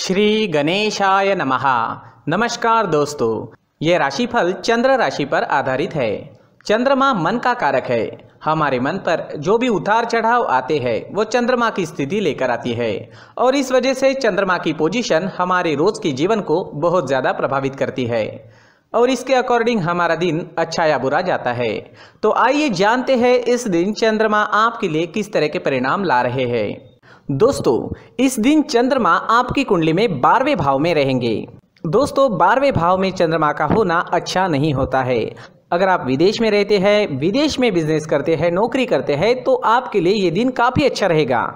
श्री गणेशाय नमः। नमस्कार दोस्तों, ये राशिफल चंद्र राशि पर आधारित है। चंद्रमा मन का कारक है। हमारे मन पर जो भी उतार चढ़ाव आते हैं वो चंद्रमा की स्थिति लेकर आती है और इस वजह से चंद्रमा की पोजीशन हमारे रोज के जीवन को बहुत ज़्यादा प्रभावित करती है और इसके अकॉर्डिंग हमारा दिन अच्छा या बुरा जाता है। तो आइए जानते हैं इस दिन चंद्रमा आपके लिए किस तरह के परिणाम ला रहे हैं। दोस्तों, इस दिन चंद्रमा आपकी कुंडली में 12वें भाव में रहेंगे। दोस्तों, 12वें भाव में चंद्रमा का होना अच्छा नहीं होता है। अगर आप विदेश में रहते हैं, विदेश में बिजनेस करते हैं, नौकरी करते हैं तो आपके लिए ये दिन काफ़ी अच्छा रहेगा।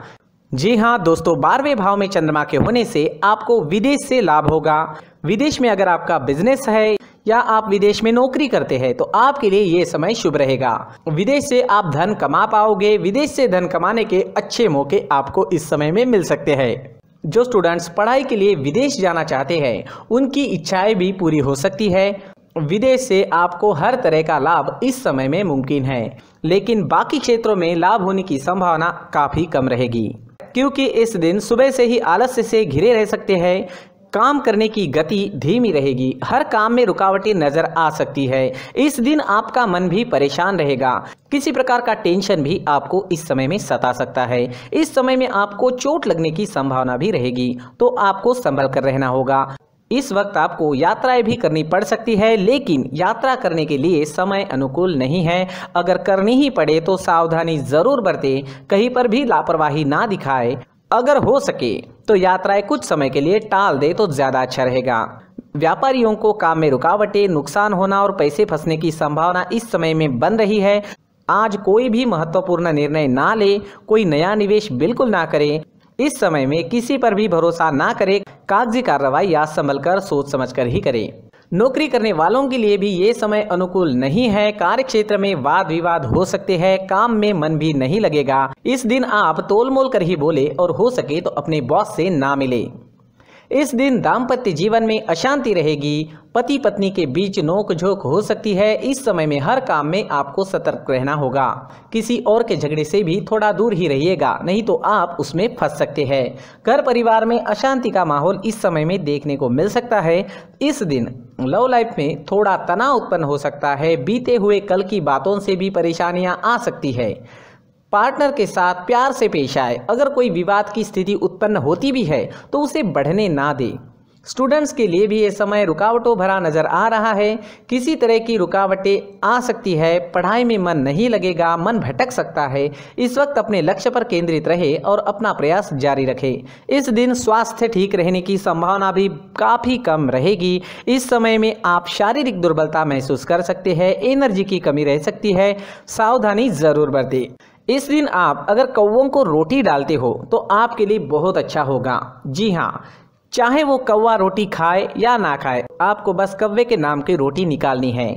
जी हाँ दोस्तों, 12वें भाव में चंद्रमा के होने से आपको विदेश से लाभ होगा। विदेश में अगर आपका बिजनेस है या आप विदेश में नौकरी करते हैं तो आपके लिए ये समय शुभ रहेगा। विदेश से आप धन कमा पाओगे। विदेश से धन कमाने के अच्छे मौके आपको इस समय में मिल सकते हैं। जो स्टूडेंट्स पढ़ाई के लिए विदेश जाना चाहते हैं उनकी इच्छाएं भी पूरी हो सकती है। विदेश से आपको हर तरह का लाभ इस समय में मुमकिन है, लेकिन बाकी क्षेत्रों में लाभ होने की संभावना काफ़ी कम रहेगी क्योंकि इस दिन सुबह से ही आलस्य से घिरे रह सकते हैं। काम करने की गति धीमी रहेगी। हर काम में रुकावटें नजर आ सकती है। इस दिन आपका मन भी परेशान रहेगा। किसी प्रकार का टेंशन भी आपको इस समय में सता सकता है। इस समय में आपको चोट लगने की संभावना भी रहेगी, तो आपको संभल कर रहना होगा। इस वक्त आपको यात्राएं भी करनी पड़ सकती है, लेकिन यात्रा करने के लिए समय अनुकूल नहीं है। अगर करनी ही पड़े तो सावधानी जरूर बरतें, कहीं पर भी लापरवाही ना दिखाए। अगर हो सके तो यात्राएं कुछ समय के लिए टाल दे तो ज़्यादा अच्छा रहेगा। व्यापारियों को काम में रुकावटें, नुकसान होना और पैसे फंसने की संभावना इस समय में बन रही है। आज कोई भी महत्वपूर्ण निर्णय ना ले, कोई नया निवेश बिल्कुल ना करें। इस समय में किसी पर भी भरोसा ना करें। कागजी कार्रवाई या संभल कर सोच समझ कर ही करें। नौकरी करने वालों के लिए भी ये समय अनुकूल नहीं है। कार्य क्षेत्र में वाद विवाद हो सकते हैं। काम में मन भी नहीं लगेगा। इस दिन आप तोल मोल कर ही बोले और हो सके तो अपने बॉस से ना मिले। इस दिन दाम्पत्य जीवन में अशांति रहेगी। पति पत्नी के बीच नोक झोंक हो सकती है। इस समय में हर काम में आपको सतर्क रहना होगा। किसी और के झगड़े से भी थोड़ा दूर ही रहिएगा, नहीं तो आप उसमें फंस सकते हैं। घर परिवार में अशांति का माहौल इस समय में देखने को मिल सकता है। इस दिन लव लाइफ में थोड़ा तनाव उत्पन्न हो सकता है। बीते हुए कल की बातों से भी परेशानियां आ सकती है। पार्टनर के साथ प्यार से पेश आए। अगर कोई विवाद की स्थिति उत्पन्न होती भी है तो उसे बढ़ने ना दे। स्टूडेंट्स के लिए भी ये समय रुकावटों भरा नजर आ रहा है। किसी तरह की रुकावटें आ सकती है। पढ़ाई में मन नहीं लगेगा, मन भटक सकता है। इस वक्त अपने लक्ष्य पर केंद्रित रहे और अपना प्रयास जारी रखे। इस दिन स्वास्थ्य ठीक रहने की संभावना भी काफ़ी कम रहेगी। इस समय में आप शारीरिक दुर्बलता महसूस कर सकते हैं। एनर्जी की कमी रह सकती है। सावधानी जरूर बरतें। इस दिन आप अगर कौवों को रोटी डालते हो तो आपके लिए बहुत अच्छा होगा। जी हाँ, चाहे वो कौवा रोटी खाए या ना खाए, आपको बस कौवे के नाम की रोटी निकालनी है।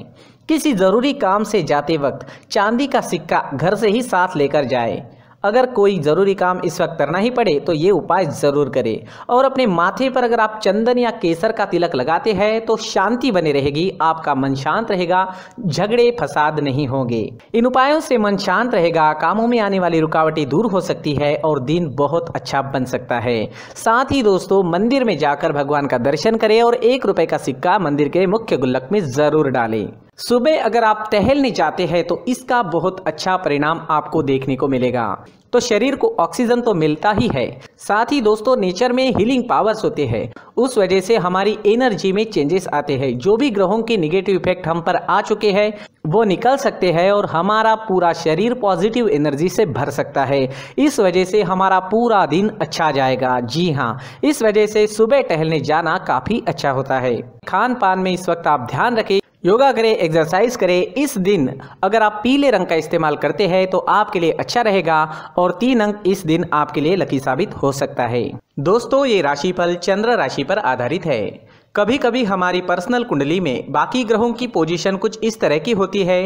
किसी ज़रूरी काम से जाते वक्त चांदी का सिक्का घर से ही साथ लेकर जाए। अगर कोई ज़रूरी काम इस वक्त करना ही पड़े तो ये उपाय ज़रूर करें। और अपने माथे पर अगर आप चंदन या केसर का तिलक लगाते हैं तो शांति बनी रहेगी। आपका मन शांत रहेगा, झगड़े फसाद नहीं होंगे। इन उपायों से मन शांत रहेगा, कामों में आने वाली रुकावटें दूर हो सकती है और दिन बहुत अच्छा बन सकता है। साथ ही दोस्तों, मंदिर में जाकर भगवान का दर्शन करें और 1 रुपये का सिक्का मंदिर के मुख्य गुल्लक में ज़रूर डालें। सुबह अगर आप टहलने जाते हैं तो इसका बहुत अच्छा परिणाम आपको देखने को मिलेगा। तो शरीर को ऑक्सीजन तो मिलता ही है, साथ ही दोस्तों नेचर में हीलिंग पावर्स होते हैं। उस वजह से हमारी एनर्जी में चेंजेस आते हैं। जो भी ग्रहों के निगेटिव इफेक्ट हम पर आ चुके हैं वो निकल सकते हैं और हमारा पूरा शरीर पॉजिटिव एनर्जी से भर सकता है। इस वजह से हमारा पूरा दिन अच्छा जाएगा। जी हाँ, इस वजह से सुबह टहलने जाना काफ़ी अच्छा होता है। खान पान में इस वक्त आप ध्यान रखें, योगा करें, एक्सरसाइज करें। इस दिन अगर आप पीले रंग का इस्तेमाल करते हैं तो आपके लिए अच्छा रहेगा और 3 अंक इस दिन आपके लिए लकी साबित हो सकता है। दोस्तों, ये राशिफल चंद्र राशि पर आधारित है। कभी कभी हमारी पर्सनल कुंडली में बाकी ग्रहों की पोजीशन कुछ इस तरह की होती है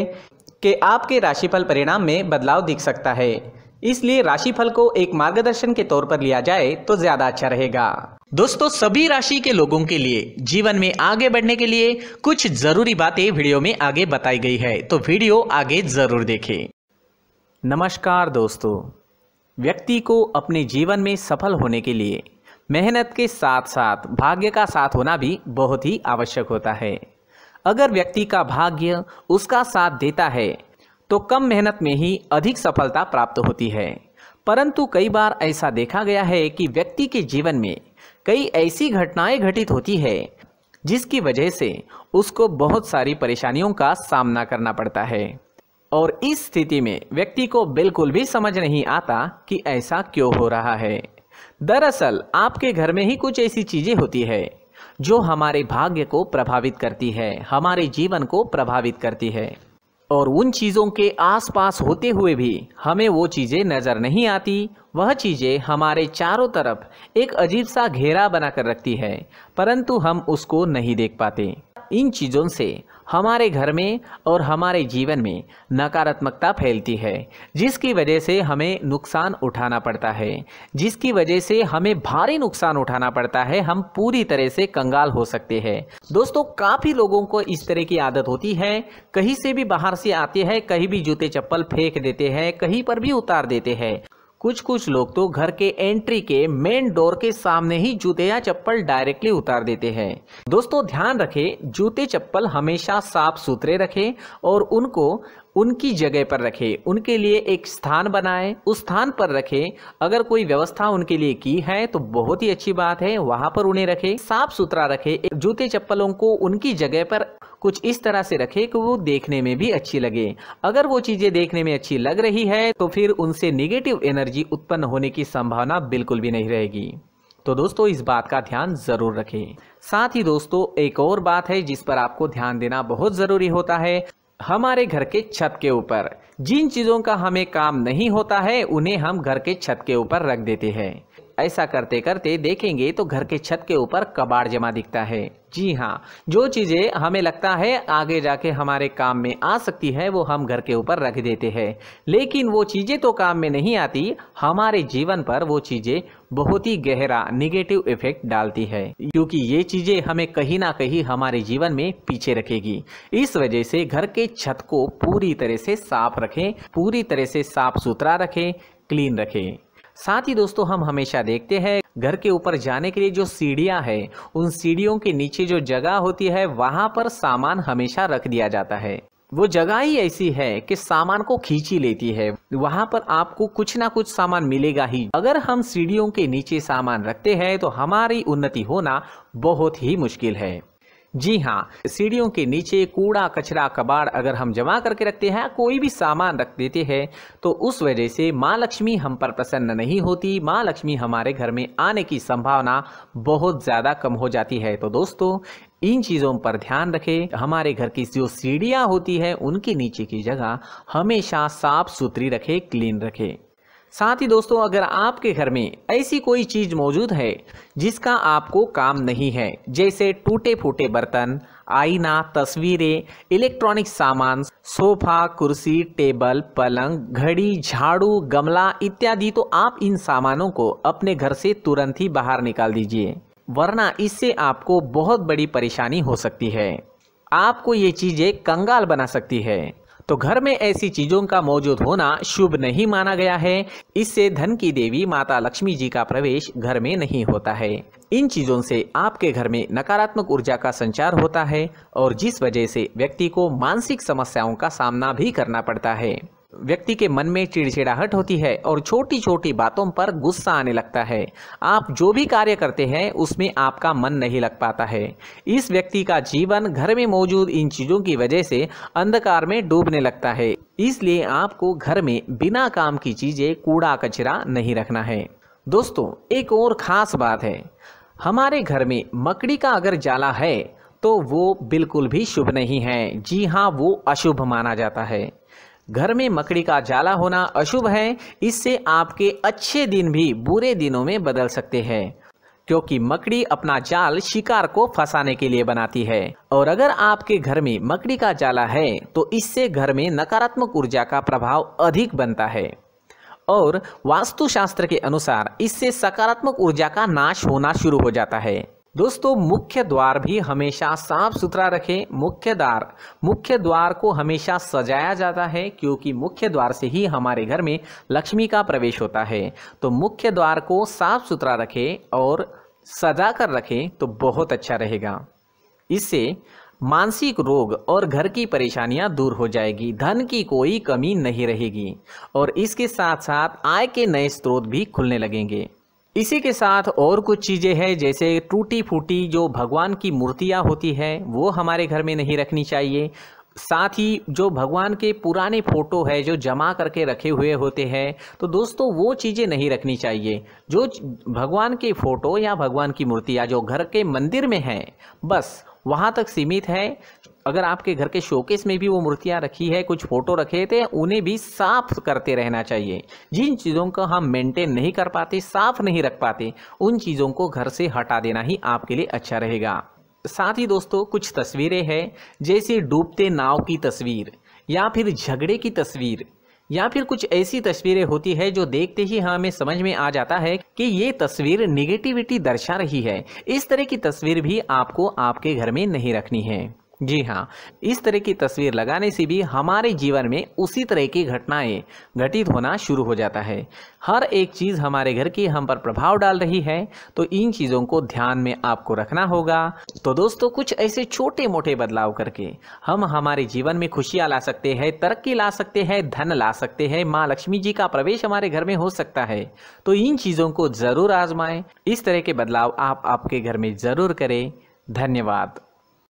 कि आपके राशिफल परिणाम में बदलाव दिख सकता है। इसलिए राशिफल को एक मार्गदर्शन के तौर पर लिया जाए तो ज्यादा अच्छा रहेगा। दोस्तों, सभी राशि के लोगों के लिए जीवन में आगे बढ़ने के लिए कुछ जरूरी बातें वीडियो में आगे बताई गई है, तो वीडियो आगे जरूर देखें। नमस्कार दोस्तों, व्यक्ति को अपने जीवन में सफल होने के लिए मेहनत के साथ साथ भाग्य का साथ होना भी बहुत ही आवश्यक होता है। अगर व्यक्ति का भाग्य उसका साथ देता है तो कम मेहनत में ही अधिक सफलता प्राप्त होती है। परंतु कई बार ऐसा देखा गया है कि व्यक्ति के जीवन में कई ऐसी घटनाएं घटित होती है जिसकी वजह से उसको बहुत सारी परेशानियों का सामना करना पड़ता है और इस स्थिति में व्यक्ति को बिल्कुल भी समझ नहीं आता कि ऐसा क्यों हो रहा है। दरअसल आपके घर में ही कुछ ऐसी चीजें होती है जो हमारे भाग्य को प्रभावित करती है, हमारे जीवन को प्रभावित करती है और उन चीज़ों के आसपास होते हुए भी हमें वो चीज़ें नज़र नहीं आती। वह चीज़ें हमारे चारों तरफ एक अजीब सा घेरा बनाकर रखती है, परंतु हम उसको नहीं देख पाते। इन चीज़ों से हमारे घर में और हमारे जीवन में नकारात्मकता फैलती है, जिसकी वजह से हमें नुकसान उठाना पड़ता है, जिसकी वजह से हमें भारी नुकसान उठाना पड़ता है। हम पूरी तरह से कंगाल हो सकते हैं। दोस्तों, काफ़ी लोगों को इस तरह की आदत होती है, कहीं से भी बाहर से आते हैं, कहीं भी जूते चप्पल फेंक देते हैं, कहीं पर भी उतार देते हैं। कुछ लोग तो घर के एंट्री के मेन डोर के सामने ही जूते या चप्पल डायरेक्टली उतार देते हैं। दोस्तों, ध्यान रखें, जूते चप्पल हमेशा साफ सुथरे रखें और उनको उनकी जगह पर रखें। उनके लिए एक स्थान बनाएं, उस स्थान पर रखें। अगर कोई व्यवस्था उनके लिए की है तो बहुत ही अच्छी बात है, वहां पर उन्हें रखें, साफ सुथरा रखें। जूते चप्पलों को उनकी जगह पर कुछ इस तरह से रखें कि वो देखने में भी अच्छी लगे। अगर वो चीजें देखने में अच्छी लग रही है तो फिर उनसे नेगेटिव एनर्जी उत्पन्न होने की संभावना बिल्कुल भी नहीं रहेगी। तो दोस्तों, इस बात का ध्यान जरूर रखें। साथ ही दोस्तों, एक और बात है जिस पर आपको ध्यान देना बहुत जरूरी होता है। हमारे घर के छत के ऊपर जिन चीजों का हमें काम नहीं होता है उन्हें हम घर के छत के ऊपर रख देते हैं। ऐसा करते करते देखेंगे तो घर के छत के ऊपर कबाड़ जमा दिखता है। जी हाँ, जो चीजें हमें लगता है आगे जाके हमारे काम में आ सकती है वो हम घर के ऊपर रख देते हैं, लेकिन वो चीजें तो काम में नहीं आती, हमारे जीवन पर वो चीजें बहुत ही गहरा निगेटिव इफेक्ट डालती है, क्योंकि ये चीजें हमें कहीं ना कहीं हमारे जीवन में पीछे रखेगी। इस वजह से घर के छत को पूरी तरह से साफ रखें, पूरी तरह से साफ सुथरा रखें, क्लीन रखें। साथ ही दोस्तों, हम हमेशा देखते हैं घर के ऊपर जाने के लिए जो सीढ़ियां हैं, उन सीढ़ियों के नीचे जो जगह होती है वहां पर सामान हमेशा रख दिया जाता है। वो जगह ही ऐसी है कि सामान को खींची लेती है, वहां पर आपको कुछ ना कुछ सामान मिलेगा ही। अगर हम सीढ़ियों के नीचे सामान रखते हैं तो हमारी उन्नति होना बहुत ही मुश्किल है। जी हाँ, सीढ़ियों के नीचे कूड़ा कचरा कबाड़ अगर हम जमा करके रखते हैं, कोई भी सामान रख देते हैं, तो उस वजह से माँ लक्ष्मी हम पर प्रसन्न नहीं होती। माँ लक्ष्मी हमारे घर में आने की संभावना बहुत ज़्यादा कम हो जाती है। तो दोस्तों, इन चीज़ों पर ध्यान रखें। हमारे घर की जो सीढ़ियाँ होती है उनके नीचे की जगह हमेशा साफ सुथरी रखें, क्लीन रखें। साथ ही दोस्तों, अगर आपके घर में ऐसी कोई चीज मौजूद है जिसका आपको काम नहीं है, जैसे टूटे फूटे बर्तन, आईना, तस्वीरें, इलेक्ट्रॉनिक सामान, सोफा, कुर्सी, टेबल, पलंग, घड़ी, झाड़ू, गमला इत्यादि, तो आप इन सामानों को अपने घर से तुरंत ही बाहर निकाल दीजिए, वरना इससे आपको बहुत बड़ी परेशानी हो सकती है। आपको ये चीजें कंगाल बना सकती है। तो घर में ऐसी चीजों का मौजूद होना शुभ नहीं माना गया है। इससे धन की देवी माता लक्ष्मी जी का प्रवेश घर में नहीं होता है। इन चीजों से आपके घर में नकारात्मक ऊर्जा का संचार होता है और जिस वजह से व्यक्ति को मानसिक समस्याओं का सामना भी करना पड़ता है। व्यक्ति के मन में चिड़चिड़ाहट होती है और छोटी छोटी बातों पर गुस्सा आने लगता है। आप जो भी कार्य करते हैं उसमें आपका मन नहीं लग पाता है। इस व्यक्ति का जीवन घर में मौजूद इन चीज़ों की वजह से अंधकार में डूबने लगता है। इसलिए आपको घर में बिना काम की चीज़ें, कूड़ा कचरा नहीं रखना है। दोस्तों, एक और ख़ास बात है, हमारे घर में मकड़ी का अगर जाला है तो वो बिल्कुल भी शुभ नहीं है। जी हाँ, वो अशुभ माना जाता है। घर में मकड़ी का जाला होना अशुभ है। इससे आपके अच्छे दिन भी बुरे दिनों में बदल सकते हैं, क्योंकि मकड़ी अपना जाल शिकार को फंसाने के लिए बनाती है। और अगर आपके घर में मकड़ी का जाला है तो इससे घर में नकारात्मक ऊर्जा का प्रभाव अधिक बनता है और वास्तुशास्त्र के अनुसार इससे सकारात्मक ऊर्जा का नाश होना शुरू हो जाता है। दोस्तों मुख्य द्वार भी हमेशा साफ सुथरा रखें। मुख्य द्वार को हमेशा सजाया जाता है, क्योंकि मुख्य द्वार से ही हमारे घर में लक्ष्मी का प्रवेश होता है। तो मुख्य द्वार को साफ सुथरा रखें और सजा कर रखें तो बहुत अच्छा रहेगा। इससे मानसिक रोग और घर की परेशानियां दूर हो जाएगी, धन की कोई कमी नहीं रहेगी और इसके साथ साथ आय के नए स्रोत भी खुलने लगेंगे। इसी के साथ और कुछ चीज़ें हैं, जैसे टूटी फूटी जो भगवान की मूर्तियां होती है वो हमारे घर में नहीं रखनी चाहिए। साथ ही जो भगवान के पुराने फोटो है जो जमा करके रखे हुए होते हैं, तो दोस्तों वो चीज़ें नहीं रखनी चाहिए। जो भगवान के फोटो या भगवान की मूर्तियाँ जो घर के मंदिर में हैं बस वहाँ तक सीमित है। अगर आपके घर के शोकेस में भी वो मूर्तियाँ रखी है, कुछ फोटो रखे थे, उन्हें भी साफ करते रहना चाहिए। जिन चीज़ों को हम मेंटेन नहीं कर पाते, साफ नहीं रख पाते, उन चीज़ों को घर से हटा देना ही आपके लिए अच्छा रहेगा। साथ ही दोस्तों कुछ तस्वीरें हैं, जैसे डूबते नाव की तस्वीर या फिर झगड़े की तस्वीर या फिर कुछ ऐसी तस्वीरें होती है जो देखते ही हमें समझ में आ जाता है कि ये तस्वीर निगेटिविटी दर्शा रही है। इस तरह की तस्वीर भी आपको आपके घर में नहीं रखनी है। जी हाँ, इस तरह की तस्वीर लगाने से भी हमारे जीवन में उसी तरह की घटनाएं घटित होना शुरू हो जाता है। हर एक चीज़ हमारे घर की हम पर प्रभाव डाल रही है, तो इन चीज़ों को ध्यान में आपको रखना होगा। तो दोस्तों कुछ ऐसे छोटे मोटे बदलाव करके हम हमारे जीवन में खुशियाँ ला सकते हैं, तरक्की ला सकते हैं, धन ला सकते हैं, माँ लक्ष्मी जी का प्रवेश हमारे घर में हो सकता है। तो इन चीज़ों को ज़रूर आजमाएं। इस तरह के बदलाव आप आपके घर में ज़रूर करें। धन्यवाद।